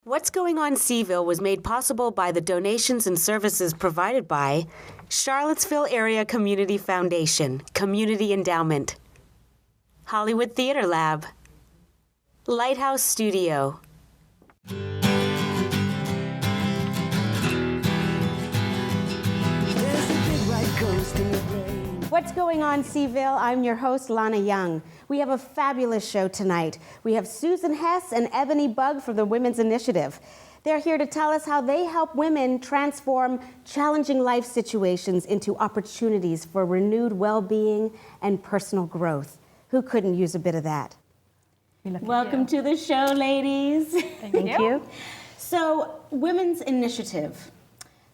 What's Going On Seaville was made possible by the donations and services provided by Charlottesville Area Community Foundation, Community Endowment, Hollywood Theater Lab, Lighthouse Studio. What's Going On Seaville? I'm your host, Lana Young. We have a fabulous show tonight. We have Susan Hess and Eboni Bugg from the Women's Initiative. They're here to tell us how they help women transform challenging life situations into opportunities for renewed well-being and personal growth. Who couldn't use a bit of that? Welcome to the show, ladies. Thank you. So, Women's Initiative.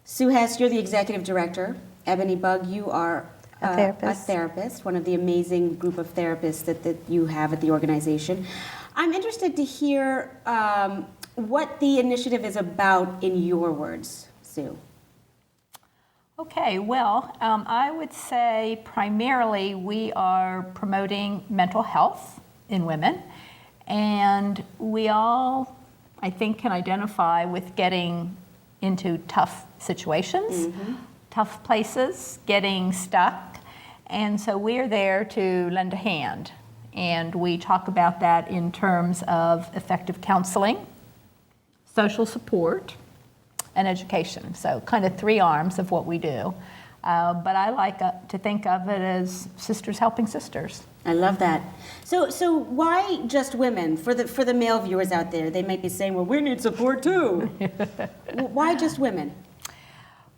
Sue Hess, you're the executive director. Eboni Bugg, you are a therapist, one of the amazing group of therapists that you have at the organization. I'm interested to hear what the initiative is about in your words, Sue. Okay, well, I would say primarily we are promoting mental health in women, and we all, I think, can identify with getting into tough situations, tough places, getting stuck. And so we're there to lend a hand. And we talk about that in terms of effective counseling, social support, and education. So kind of three arms of what we do. But I like to think of it as sisters helping sisters. I love that. So why just women? For the male viewers out there, they might be saying, well, we need support too. Why just women?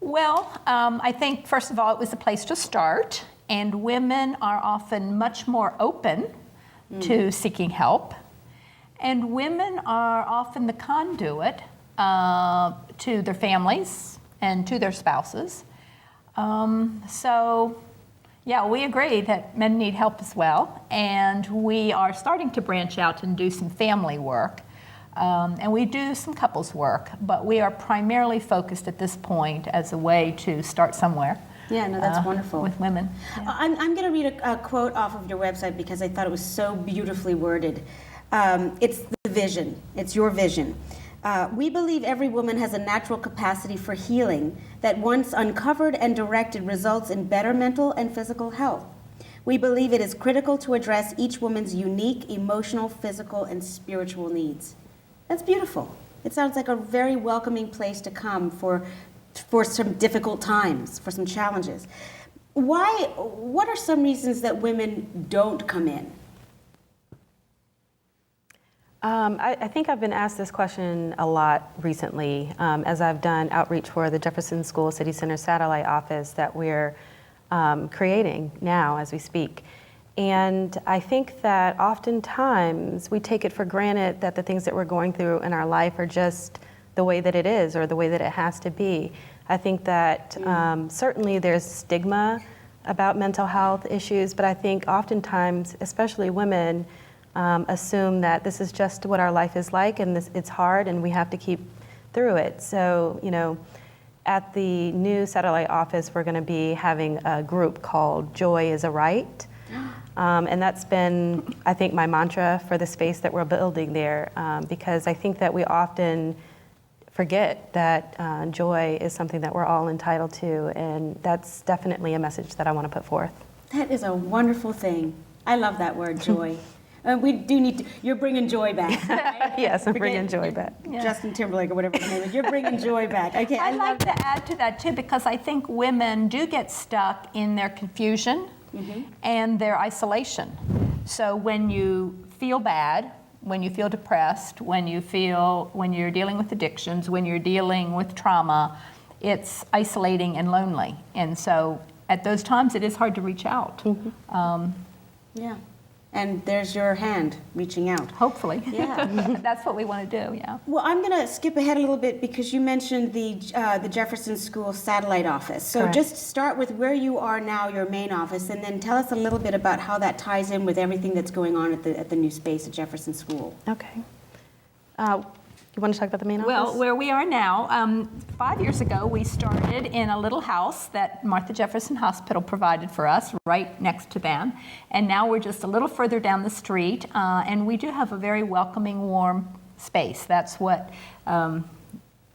Well, I think, first of all, it was a place to start. And women are often much more open to seeking help. And women are often the conduit to their families and to their spouses. So, yeah, we agree that men need help as well. And we are starting to branch out and do some family work. And we do some couples work, but we are primarily focused at this point as a way to start somewhere. Yeah, no, that's wonderful. With women. Yeah. I'm going to read a quote off of your website because I thought it was so beautifully worded. It's the vision. It's your vision. We believe every woman has a natural capacity for healing that once uncovered and directed results in better mental and physical health. We believe it is critical to address each woman's unique emotional, physical, and spiritual needs. That's beautiful. It sounds like a very welcoming place to come for some difficult times, for some challenges. What are some reasons that women don't come in? I think I've been asked this question a lot recently as I've done outreach for the Jefferson School City Center satellite office that we're creating now as we speak. And I think that oftentimes we take it for granted that the things that we're going through in our life are just the way that it is or the way that it has to be. I think that certainly there's stigma about mental health issues, but I think oftentimes, especially women, assume that this is just what our life is like and it's hard and we have to keep through it. So, at the new satellite office, we're going to be having a group called Joy is a Right. And that's been, I think, my mantra for the space that we're building there, because I think that we often forget that joy is something that we're all entitled to, and that's definitely a message that I want to put forth. That is a wonderful thing. I love that word, joy. We do need to, you're bringing joy back. Right? Yes, I'm bringing joy back. Justin Timberlake or whatever his name is. You're bringing joy back. Okay, I'd like to add to that too, because I think women do get stuck in their confusion and their isolation. So when you feel bad, when you feel depressed, when you're dealing with addictions, when you're dealing with trauma, it's isolating and lonely. And so at those times, it is hard to reach out. Yeah. And there's your hand reaching out. Hopefully. Yeah. That's what we want to do, yeah. Well, I'm going to skip ahead a little bit because you mentioned the Jefferson School satellite office. So Correct. Just start with where you are now, your main office, and then tell us a little bit about how that ties in with everything that's going on at the new space at Jefferson School. Okay. You want to talk about the main office? Well, where we are now, 5 years ago, we started in a little house that Martha Jefferson Hospital provided for us, right next to them. And now we're just a little further down the street, and we do have a very welcoming, warm space. That's what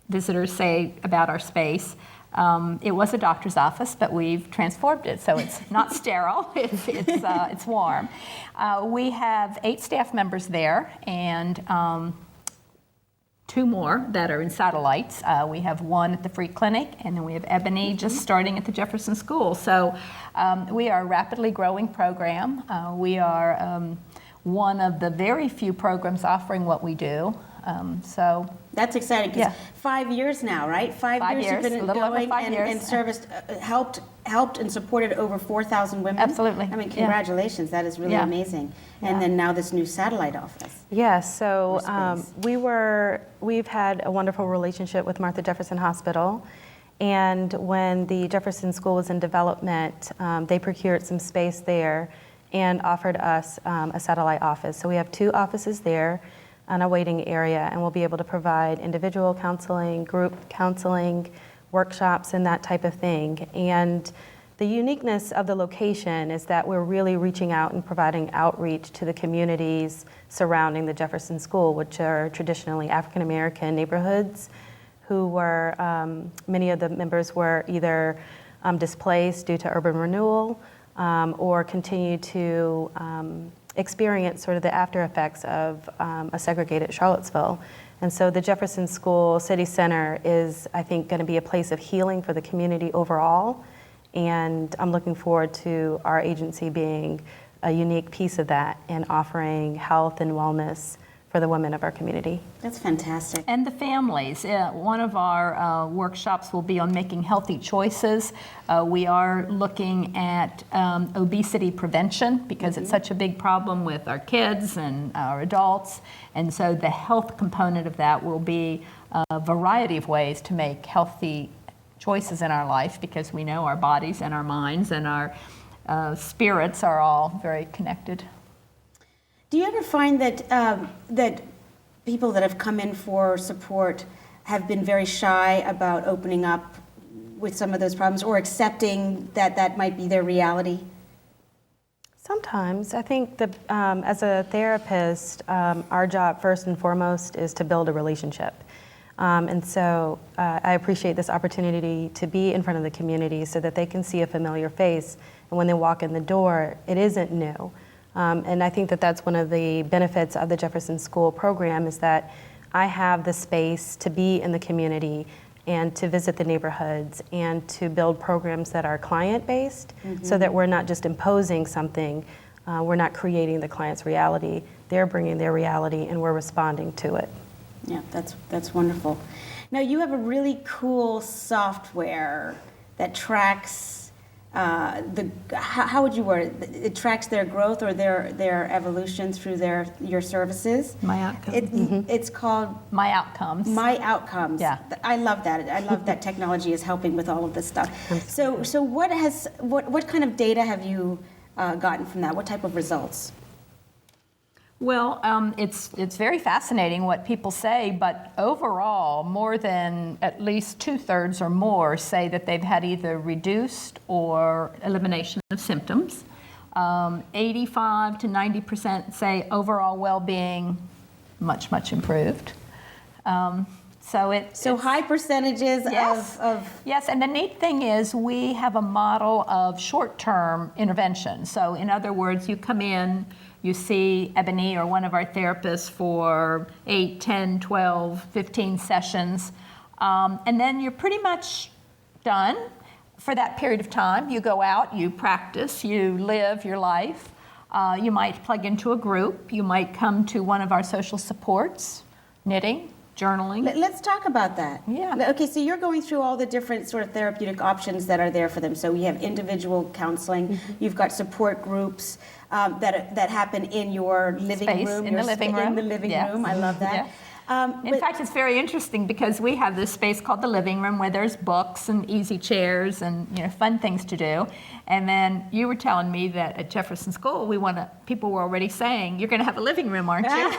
visitors say about our space. It was a doctor's office, but we've transformed it, so it's not sterile. It's warm. We have 8 staff members there, and 2 more that are in satellites. We have 1 at the free clinic, and then we have Eboni just starting at the Jefferson School. So we are a rapidly growing program. We are one of the very few programs offering what we do. So that's exciting because 5 years now, right? 5 years you've been a little over going 5 years. and serviced, helped and supported over 4,000 women. Absolutely. I mean, congratulations. That is really amazing. And then now this new satellite office. Yes, so we've had a wonderful relationship with Martha Jefferson Hospital, and when the Jefferson School was in development, they procured some space there and offered us a satellite office. So we have 2 offices there on a waiting area, and we'll be able to provide individual counseling, group counseling, workshops, and that type of thing. And the uniqueness of the location is that we're really reaching out and providing outreach to the communities surrounding the Jefferson School, which are traditionally African American neighborhoods, who were, many of the members were either displaced due to urban renewal or continue to experience sort of the after effects of a segregated Charlottesville. And so the Jefferson School City Center is, I think, going to be a place of healing for the community overall. And I'm looking forward to our agency being a unique piece of that and offering health and wellness for the women of our community. That's fantastic. And the families. One of our workshops will be on making healthy choices. We are looking at obesity prevention because it's such a big problem with our kids and our adults. And so the health component of that will be a variety of ways to make healthy choices in our life, because we know our bodies and our minds and our spirits are all very connected. Do you ever find that that people that have come in for support have been very shy about opening up with some of those problems or accepting that that might be their reality? Sometimes. I think that as a therapist, our job first and foremost is to build a relationship. And so I appreciate this opportunity to be in front of the community so that they can see a familiar face. And when they walk in the door, it isn't new. And I think that that's one of the benefits of the Jefferson School program, is that I have the space to be in the community and to visit the neighborhoods and to build programs that are client-based, so that we're not just imposing something, we're not creating the client's reality, they're bringing their reality and we're responding to it. Yeah, that's wonderful. Now you have a really cool software that tracks how would you word it? It tracks their growth or their evolution through your services. My Outcomes. It's called My Outcomes. My Outcomes. Yeah. I love that. I love that technology is helping with all of this stuff. So what kind of data have you gotten from that? What type of results? Well, it's very fascinating what people say, but overall, more than at least 2/3 or more say that they've had either reduced or elimination of symptoms. 85 to 90% say overall well-being much improved. So high percentages yes, of yes, and the neat thing is we have a model of short-term intervention. So in other words, you come in, you see Eboni or one of our therapists for 8, 10, 12, 15 sessions, and then you're pretty much done for that period of time. You go out, you practice, you live your life. You might plug into a group. You might come to one of our social supports, knitting, journaling. Let's talk about that. Yeah. Okay, so you're going through all the different sort of therapeutic options that are there for them. So we have individual counseling. You've got support groups that happen in your living Space, room. in the living room. In the living Yes. room. I love that. Yeah. In fact, it's very interesting because we have this space called the living room where there's books and easy chairs and fun things to do. And then you were telling me that at Jefferson School, people were already saying, "You're going to have a living room, aren't you?"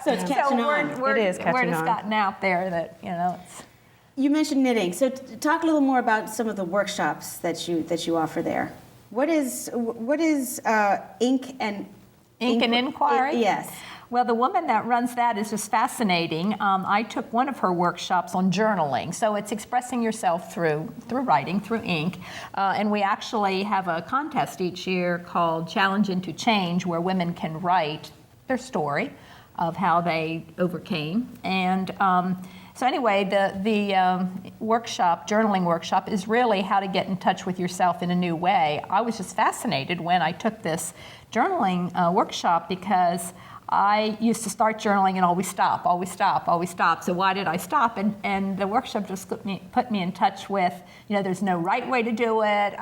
So it's catching on. It is catching word has on. gotten out there that it's. You mentioned knitting. So talk a little more about some of the workshops that you offer there. What is ink and Ink and Inquiry? Yes. Well, the woman that runs that is just fascinating. I took one of her workshops on journaling. So it's expressing yourself through writing, through ink. And we actually have a contest each year called Challenge into Change, where women can write their story of how they overcame. And so anyway, the workshop, journaling workshop, is really how to get in touch with yourself in a new way. I was just fascinated when I took this journaling workshop because I used to start journaling and always stop, always stop, always stop. So why did I stop? And the workshop just put me in touch with, there's no right way to do it.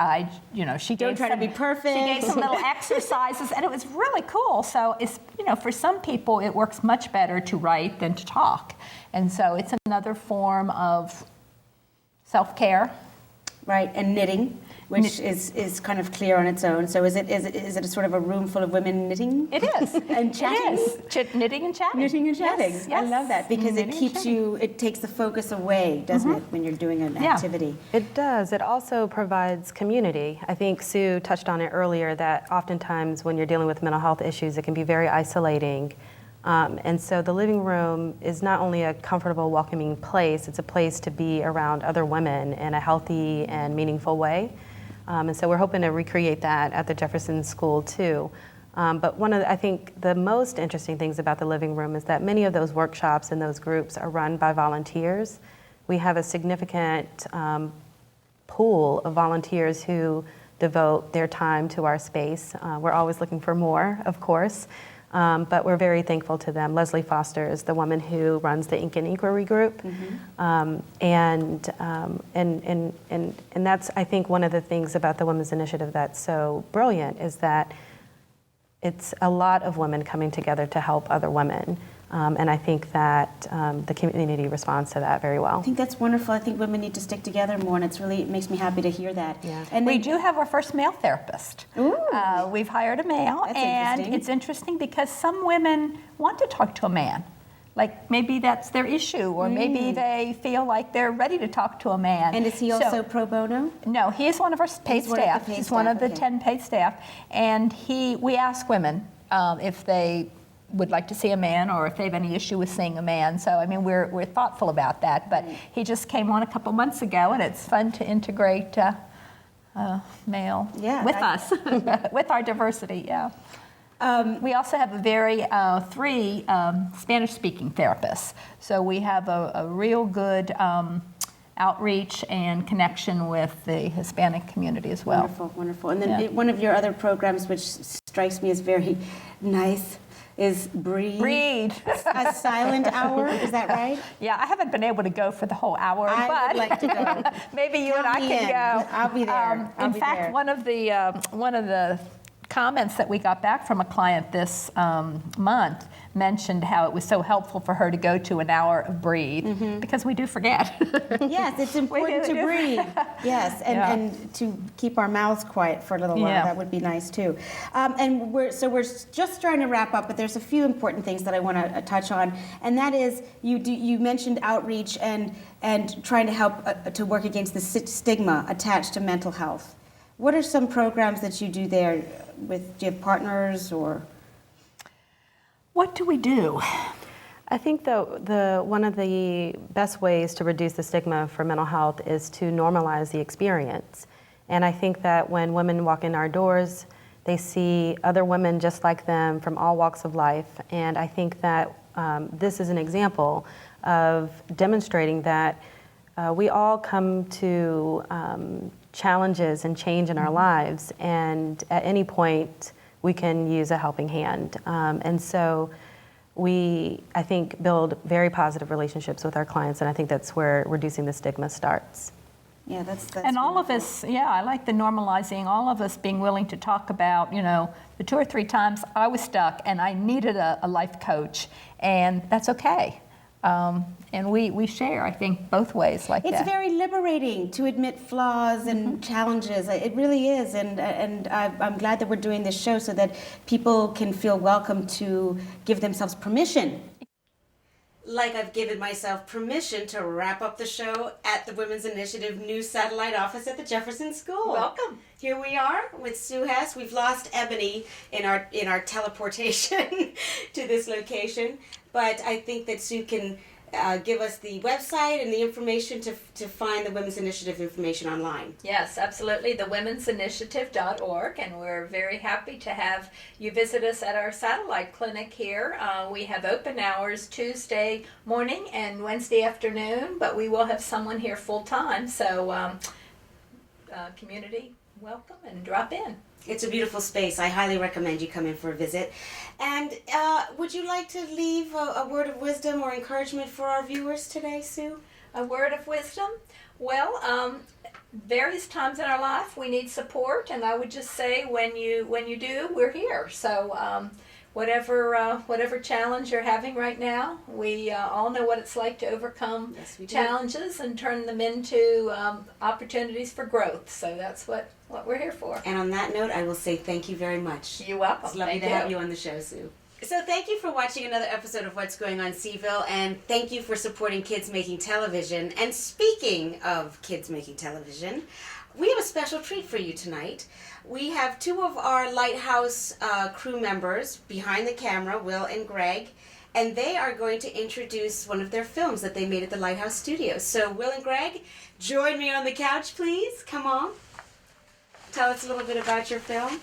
She Don't try to be perfect. She gave some little exercises, and it was really cool. So it's, for some people, it works much better to write than to talk. And so it's another form of self-care. Right, and knitting, which is kind of clear on its own. So is it a sort of a room full of women knitting? It is. And chatting? It is. Knitting and chatting. Knitting and chatting. Yes, I love that because knitting it keeps it takes the focus away, doesn't it, when you're doing an activity? It does. It also provides community. I think Sue touched on it earlier that oftentimes when you're dealing with mental health issues, it can be very isolating. And so the living room is not only a comfortable, welcoming place, it's a place to be around other women in a healthy and meaningful way. And so we're hoping to recreate that at the Jefferson School too. But I think the most interesting things about the living room is that many of those workshops and those groups are run by volunteers. We have a significant pool of volunteers who devote their time to our space. We're always looking for more, of course. But we're very thankful to them. Leslie Foster is the woman who runs the Ink and Inquiry group, and that's, I think, one of the things about the Women's Initiative that's so brilliant is that it's a lot of women coming together to help other women, and I think that the community responds to that very well. I think that's wonderful. I think women need to stick together more, and it makes me happy to hear that. Yeah. And we do have our first male therapist. We've hired a male, and it's interesting because some women want to talk to a man. Like maybe that's their issue, or maybe they feel like they're ready to talk to a man. And is he also pro bono? No, he is one of our paid staff. He's one of the 10 paid staff, and we ask women if they would like to see a man or if they have any issue with seeing a man. So, I mean, we're thoughtful about that. But he just came on a couple months ago, and it's fun to integrate male with us, with our diversity, we also have three Spanish-speaking therapists. So we have a real good outreach and connection with the Hispanic community as well. Wonderful, wonderful. And then one of your other programs, which strikes me as very nice, is Breathe. A silent hour, is that right? Yeah, I haven't been able to go for the whole hour, but I would like to go. Maybe you and I can go. I'll be there. In fact, one of the comments that we got back from a client this month mentioned how it was so helpful for her to go to an hour of Breathe, because we do forget. Yes, it's important to breathe. Yes, and to keep our mouths quiet for a little while. That would be nice too. And we're just trying to wrap up, but there's a few important things that I want to touch on, and that is you mentioned outreach and trying to help to work against the stigma attached to mental health. What are some programs that you do there? Do you have partners or? What do we do? I think one of the best ways to reduce the stigma for mental health is to normalize the experience. And I think that when women walk in our doors, they see other women just like them from all walks of life. And I think that this is an example of demonstrating that we all come to challenges and change in our lives, and at any point we can use a helping hand. And so I think, build very positive relationships with our clients, and I think that's where reducing the stigma starts. Yeah, that's and all of us, I like the normalizing, all of us being willing to talk about, the 2 or 3 times I was stuck and I needed a life coach, and that's okay. And we share, I think, both ways like that. It's very liberating to admit flaws and challenges. It really is, and I'm glad that we're doing this show so that people can feel welcome to give themselves permission. like I've given myself permission to wrap up the show at the Women's Initiative new satellite office at the Jefferson School. Welcome. Here we are with Sue Hess. We've lost Eboni in our teleportation to this location, but I think that Sue can give us the website and the information to find the Women's Initiative information online. Yes, absolutely, thewomens'initiative.org, and we're very happy to have you visit us at our satellite clinic here. We have open hours Tuesday morning and Wednesday afternoon, but we will have someone here full time, so community, welcome and drop in. It's a beautiful space. I highly recommend you come in for a visit. And would you like to leave a word of wisdom or encouragement for our viewers today, Sue? A word of wisdom? Well, various times in our life we need support, and I would just say when you do, we're here. So whatever challenge you're having right now, we all know what it's like to overcome challenges and turn them into opportunities for growth. So that's what we're here for. And on that note, I will say thank you very much. You're welcome. It's lovely to have you on the show, Sue. So thank you for watching another episode of What's Going On Seaville, and thank you for supporting Kids Making Television. And speaking of Kids Making Television, we have a special treat for you tonight. We have two of our Lighthouse crew members behind the camera, Will and Greg, and they are going to introduce one of their films that they made at the Lighthouse Studios. So Will and Greg, join me on the couch, please. Come on. Tell us a little bit about your film.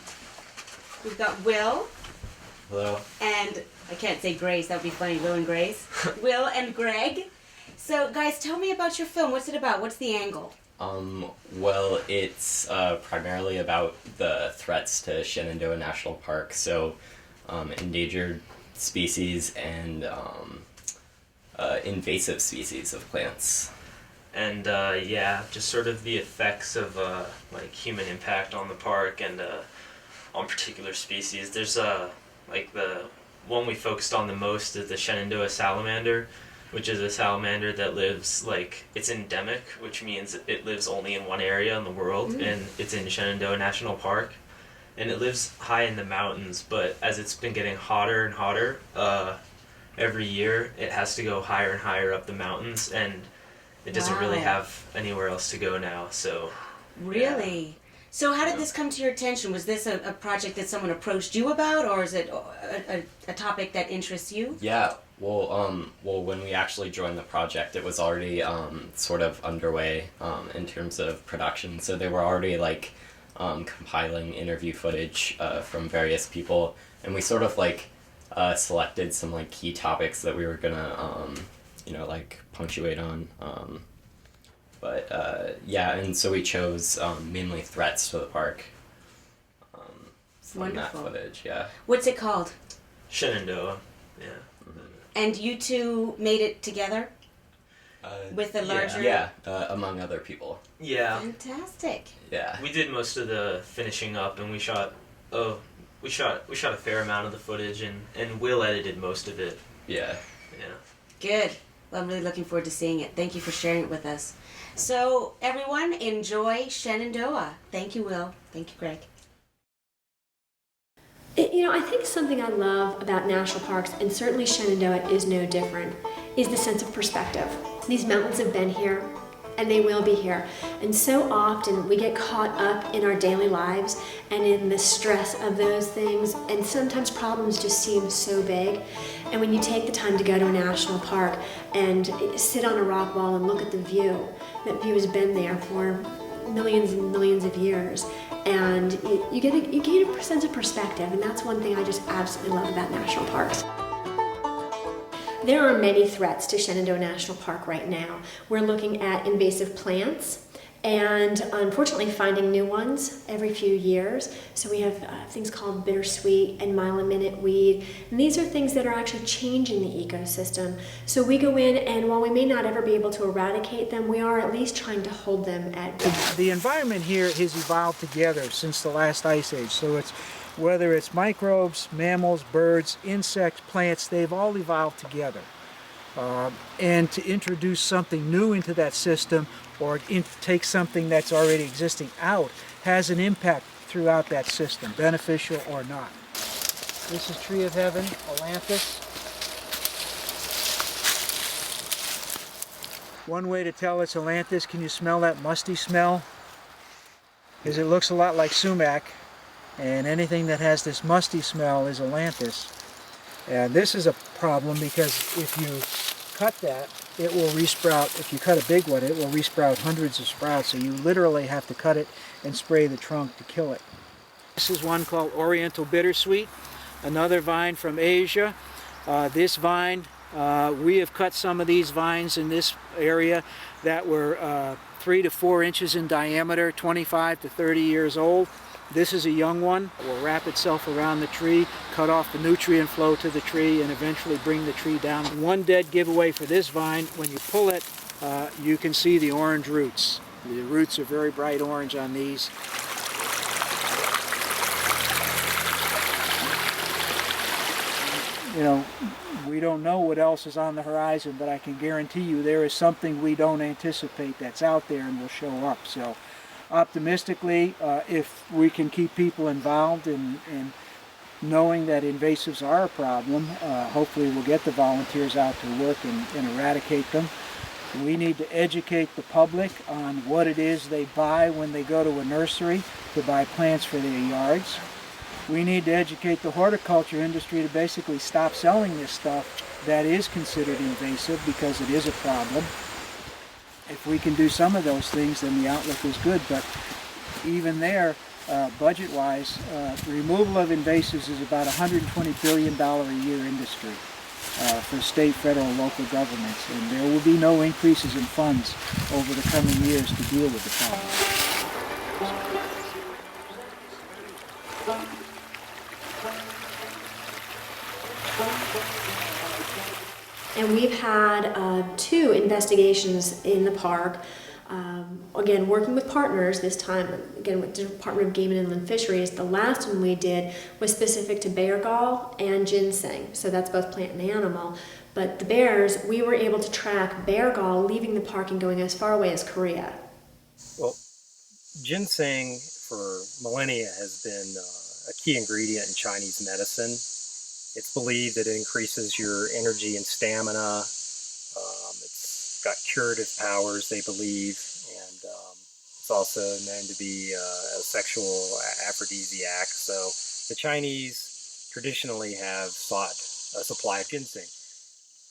We've got Will. Hello. And I can't say Grace, that would be funny. Will and Grace. Will and Greg. So guys, tell me about your film. What's it about? What's the angle? Well, it's primarily about the threats to Shenandoah National Park, so endangered species and invasive species of plants. And just sort of the effects of like human impact on the park and on particular species. There's like the one we focused on the most is the Shenandoah salamander, which is a salamander that lives, like, it's endemic, which means it lives only in one area in the world, and it's in Shenandoah National Park. And it lives high in the mountains, but as it's been getting hotter and hotter, every year it has to go higher and higher up the mountains, and it doesn't really have anywhere else to go now, so... Really? Yeah. So how did this come to your attention? Was this a project that someone approached you about, or is it a topic that interests you? Yeah, well, when we actually joined the project, it was already sort of underway in terms of production. So they were already like compiling interview footage from various people, and we sort of like selected some like key topics that we were gonna like punctuate on. And so we chose mainly threats to the park from that footage, yeah. What's it called? Shenandoah, yeah. And you two made it together? With the larger... Yeah, among other people. Yeah. Fantastic. Yeah. We did most of the finishing up, and we shot a fair amount of the footage, and Will edited most of it. Yeah. Yeah. Good. Well, I'm really looking forward to seeing it. Thank you for sharing it with us. So, everyone, enjoy Shenandoah. Thank you, Will. Thank you, Greg. I think something I love about national parks, and certainly Shenandoah is no different, is the sense of perspective. These mountains have been here, and they will be here. And so often we get caught up in our daily lives and in the stress of those things, and sometimes problems just seem so big. And when you take the time to go to a national park and sit on a rock wall and look at the view, that view has been there for millions and millions of years, and you get a sense of perspective, and that's one thing I just absolutely love about national parks. There are many threats to Shenandoah National Park right now. We're looking at invasive plants and unfortunately finding new ones every few years. So we have things called bittersweet and mile-a-minute weed, and these are things that are actually changing the ecosystem. So we go in, and while we may not ever be able to eradicate them, we are at least trying to hold them at bay. The environment here has evolved together since the last ice age. So whether it's microbes, mammals, birds, insects, plants, they've all evolved together. And to introduce something new into that system or take something that's already existing out has an impact throughout that system, beneficial or not. This is Tree of Heaven, Ailanthus. One way to tell it's ailanthus, can you smell that musty smell? Because it looks a lot like sumac, and anything that has this musty smell is ailanthus. And this is a problem because if you cut that, it will resprout. If you cut a big one, it will resprout hundreds of sprouts, so you literally have to cut it and spray the trunk to kill it. This is one called Oriental Bittersweet, another vine from Asia. This vine, we have cut some of these vines in this area that were 3 to 4 inches in diameter, 25 to 30 years old. This is a young one. It will wrap itself around the tree, cut off the nutrient flow to the tree, and eventually bring the tree down. One dead giveaway for this vine, when you pull it, you can see the orange roots. The roots are very bright orange on these. You know, we don't know what else is on the horizon, but I can guarantee you there is something we don't anticipate that's out there and will show up. So optimistically, if we can keep people involved in knowing that invasives are a problem, hopefully we'll get the volunteers out to work and eradicate them. We need to educate the public on what it is they buy when they go to a nursery to buy plants for their yards. We need to educate the horticulture industry to basically stop selling this stuff that is considered invasive, because it is a problem. If we can do some of those things, then the outlook is good. But even there, budget-wise, removal of invasives is about $120 billion a year industry for state, federal, and local governments. And there will be no increases in funds over the coming years to deal with the problem. And we've had 2 investigations in the park, again, working with partners this time, again, with the Department of Game and Inland Fisheries. The last one we did was specific to bear gall and ginseng, so that's both plant and animal. But the bears, we were able to track bear gall leaving the park and going as far away as Korea. Well, ginseng for millennia has been a key ingredient in Chinese medicine. It's believed that it increases your energy and stamina. It's got curative powers, they believe, and it's also known to be a sexual aphrodisiac. So the Chinese traditionally have sought a supply of ginseng.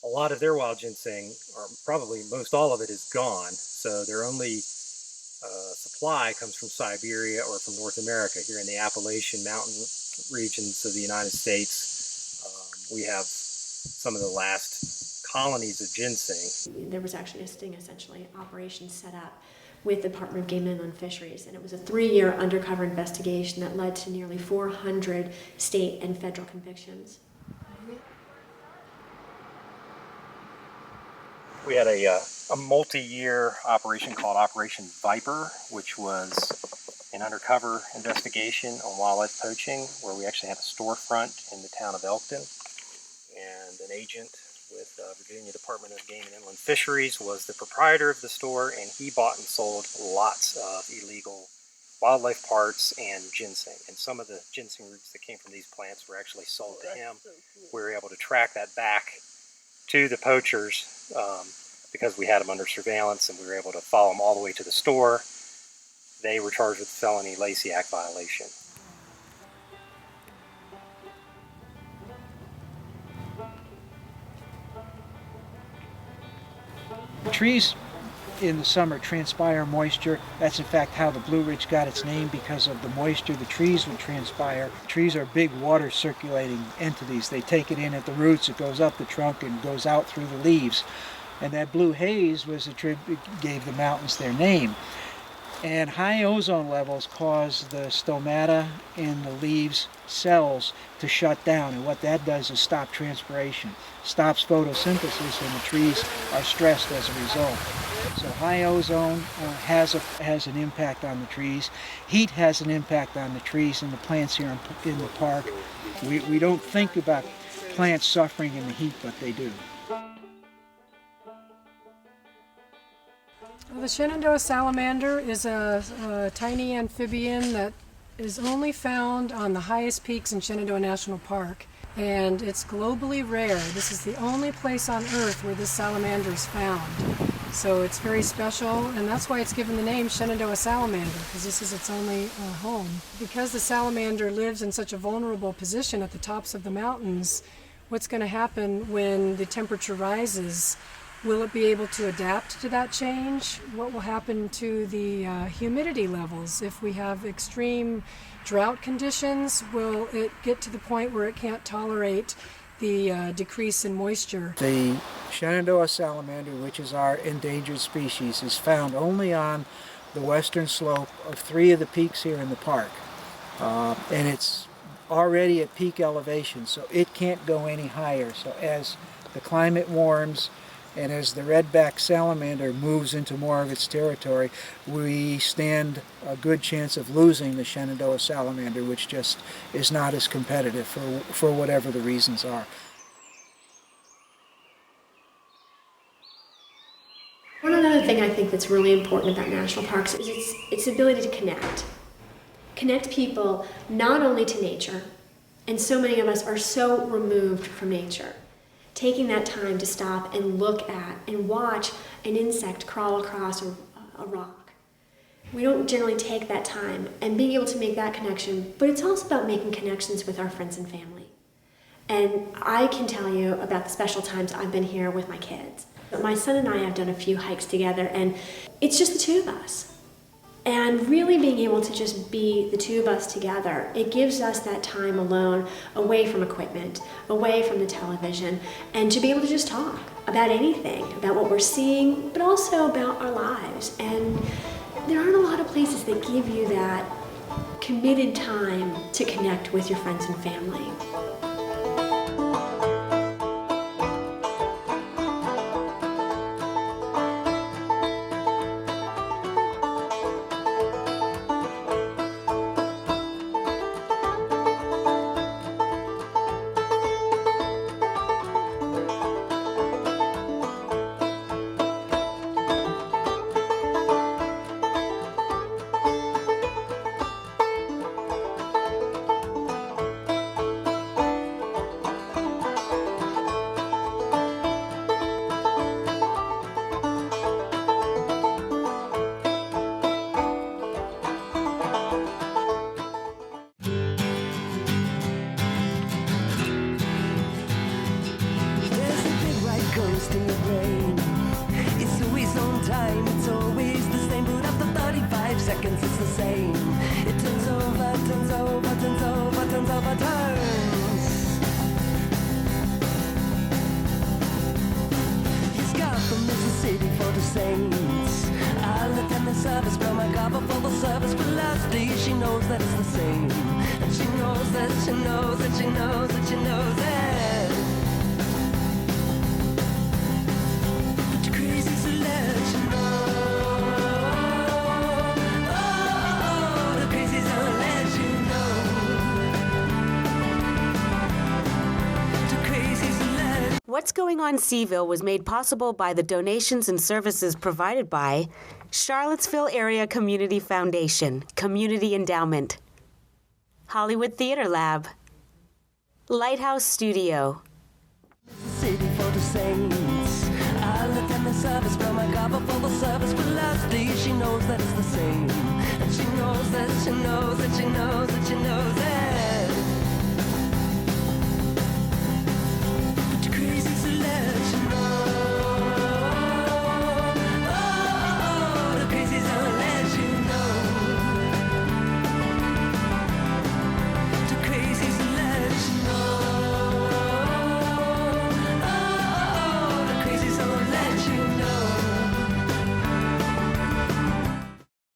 A lot of their wild ginseng, or probably most all of it, is gone. So their only supply comes from Siberia or from North America. Here in the Appalachian mountain regions of the United States, we have some of the last colonies of ginseng. There was actually a sting, essentially, operation set up with the Department of Game and Inland Fisheries, and it was a 3-year undercover investigation that led to nearly 400 state and federal convictions. We had a multi-year operation called Operation Viper, which was an undercover investigation on wildlife poaching, where we actually had a storefront in the town of Elkton, and an agent with Virginia Department of Game and Inland Fisheries was the proprietor of the store, and he bought and sold lots of illegal wildlife parts and ginseng. And some of the ginseng roots that came from these plants were actually sold to him. We were able to track that back to the poachers because we had them under surveillance, and we were able to follow them all the way to the store. They were charged with felony Lacey Act violation. Trees in the summer transpire moisture. That's in fact how the Blue Ridge got its name, because of the moisture the trees would transpire. Trees are big water circulating entities. They take it in at the roots, it goes up the trunk and goes out through the leaves. And that blue haze was gave the mountains their name. And high ozone levels cause the stomata in the leaves cells to shut down, and what that does is stop transpiration, stops photosynthesis, and the trees are stressed as a result. So high ozone has an impact on the trees. Heat has an impact on the trees and the plants here in the park. We don't think about plants suffering in the heat, but they do. The Shenandoah salamander is a tiny amphibian that is only found on the highest peaks in Shenandoah National Park, and it's globally rare. This is the only place on Earth where this salamander is found. So it's very special, and that's why it's given the name Shenandoah salamander, because this is its only home. Because the salamander lives in such a vulnerable position at the tops of the mountains, what's going to happen when the temperature rises? Will it be able to adapt to that change? What will happen to the humidity levels? If we have extreme drought conditions, will it get to the point where it can't tolerate the decrease in moisture? The Shenandoah salamander, which is our endangered species, is found only on the western slope of 3 of the peaks here in the park. And it's already at peak elevation, so it can't go any higher. So as the climate warms and as the redback salamander moves into more of its territory, we stand a good chance of losing the Shenandoah salamander, which just is not as competitive for whatever the reasons are. One other thing I think that's really important about national parks is its ability to connect people not only to nature, and so many of us are so removed from nature. Taking that time to stop and look at and watch an insect crawl across a rock. We don't generally take that time and being able to make that connection, but it's also about making connections with our friends and family. And I can tell you about the special times I've been here with my kids. But my son and I have done a few hikes together, and it's just the 2 of us. And really being able to just be the 2 of us together, it gives us that time alone, away from equipment, away from the television, and to be able to just talk about anything, about what we're seeing, but also about our lives. And there aren't a lot of places that give you that committed time to connect with your friends and family. ghost in the brain. It's always on time, it's always the same, but after 35 seconds it's the same. It turns over, turns over, turns over, turns over, turns. He's got from Mississippi for the saints. I'll attend the service, girl, my God, before the service, but lastly she knows that it's the same. And she knows that she knows that she knows that she knows that. What's Going on Seaville was made possible by the donations and services provided by Charlottesville Area Community Foundation, Community Endowment, Hollywood Theater Lab, Lighthouse Studio, City for the saints. I'll attend the service, girl, my God, before the service, but lastly she knows that it's the same. And she knows that she knows that she knows that she knows that.